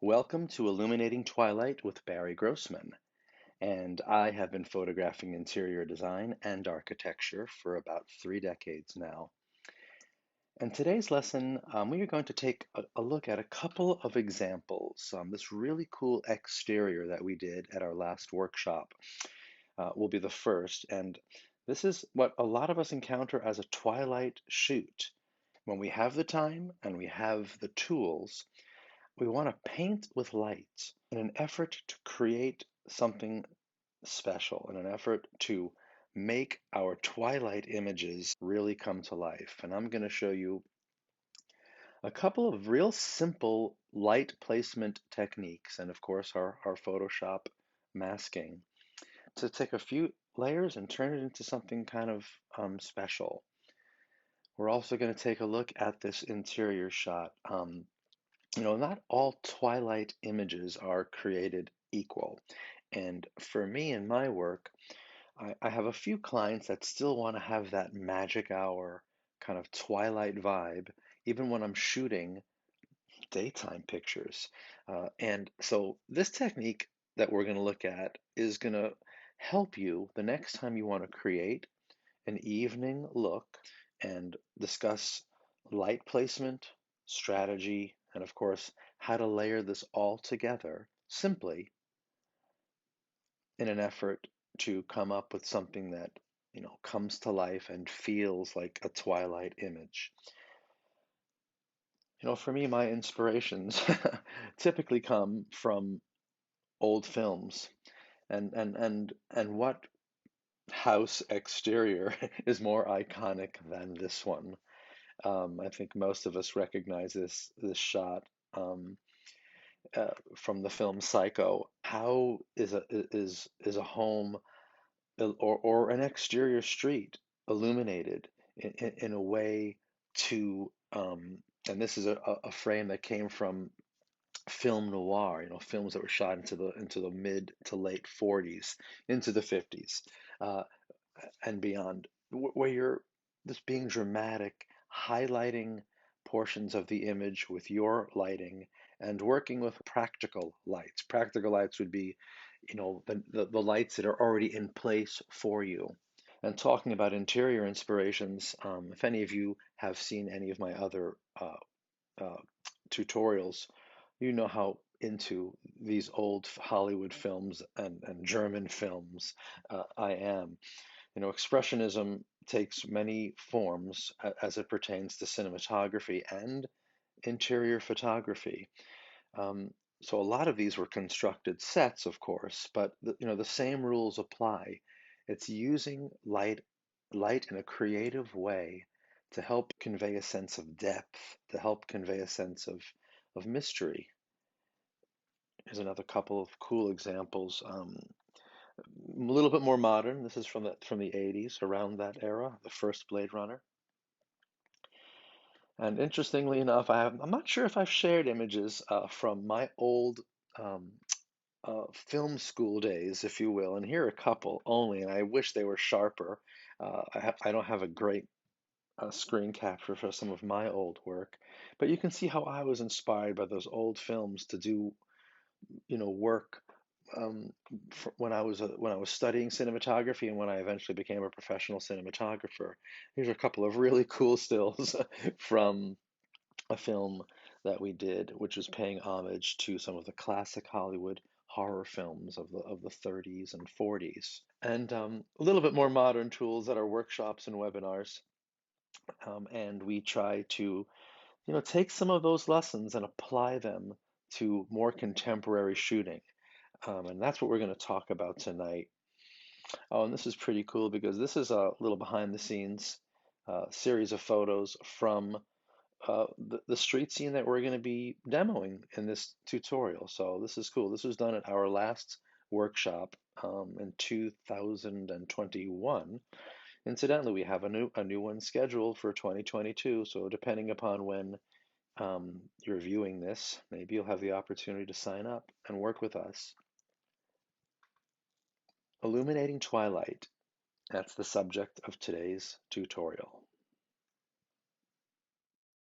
Welcome to Illuminating Twilight with Barry Grossman, and I have been photographing interior design and architecture for about 3 decades now. In today's lesson, we are going to take a look at a couple of examples. This really cool exterior that we did at our last workshop will be the first, and this is what a lot of us encounter as a twilight shoot. When we have the time and we have the tools, we want to paint with light in an effort to create something special, in an effort to make our twilight images really come to life. And I'm going to show you a couple of real simple light placement techniques, and of course, our Photoshop masking to take a few layers and turn it into something kind of special. We're also going to take a look at this interior shot. Not all twilight images are created equal. And for me in my work, I have a few clients that still want to have that magic hour kind of twilight vibe, even when I'm shooting daytime pictures. And so this technique that we're going to look at is going to help you the next time you want to create an evening look and discuss light placement, strategy, and of course, how to layer this all together simply in an effort to come up with something that, comes to life and feels like a twilight image. For me, my inspirations typically come from old films and what house exterior is more iconic than this one. I think most of us recognize this shot from the film Psycho. How is a home or an exterior street illuminated in a way to and this is a frame that came from film noir, films that were shot into the mid to late 40s, into the 50s, uh, and beyond, where you're just being dramatic, highlighting portions of the image with your lighting and working with practical lights. Practical lights would be, the lights that are already in place for you. And talking about interior inspirations, if any of you have seen any of my other uh, tutorials, you know how into these old Hollywood films and German films I am. Expressionism takes many forms as it pertains to cinematography and interior photography. Um, so a lot of these were constructed sets, of course, but the same rules apply. It's using light in a creative way to help convey a sense of depth, to help convey a sense of mystery. Here's another couple of cool examples. A little bit more modern. This is from the 80s, around that era, the first Blade Runner. And interestingly enough, I'm not sure if I've shared images from my old um, film school days, if you will. And here are a couple only, and I wish they were sharper. I don't have a great screen capture for some of my old work, but you can see how I was inspired by those old films to do, work um, when I was studying cinematography and when I eventually became a professional cinematographer. Here's a couple of really cool stills from a film that we did, which was paying homage to some of the classic Hollywood horror films of the 30s and 40s, and a little bit more modern tools at our workshops and webinars. And we try to, take some of those lessons and apply them to more contemporary shooting. And that's what we're going to talk about tonight. Oh, and this is pretty cool because this is a little behind the scenes series of photos from the street scene that we're going to be demoing in this tutorial. So this is cool. This was done at our last workshop in 2021. Incidentally, we have a new one scheduled for 2022. So depending upon when you're viewing this, maybe you'll have the opportunity to sign up and work with us. Illuminating Twilight. That's the subject of today's tutorial.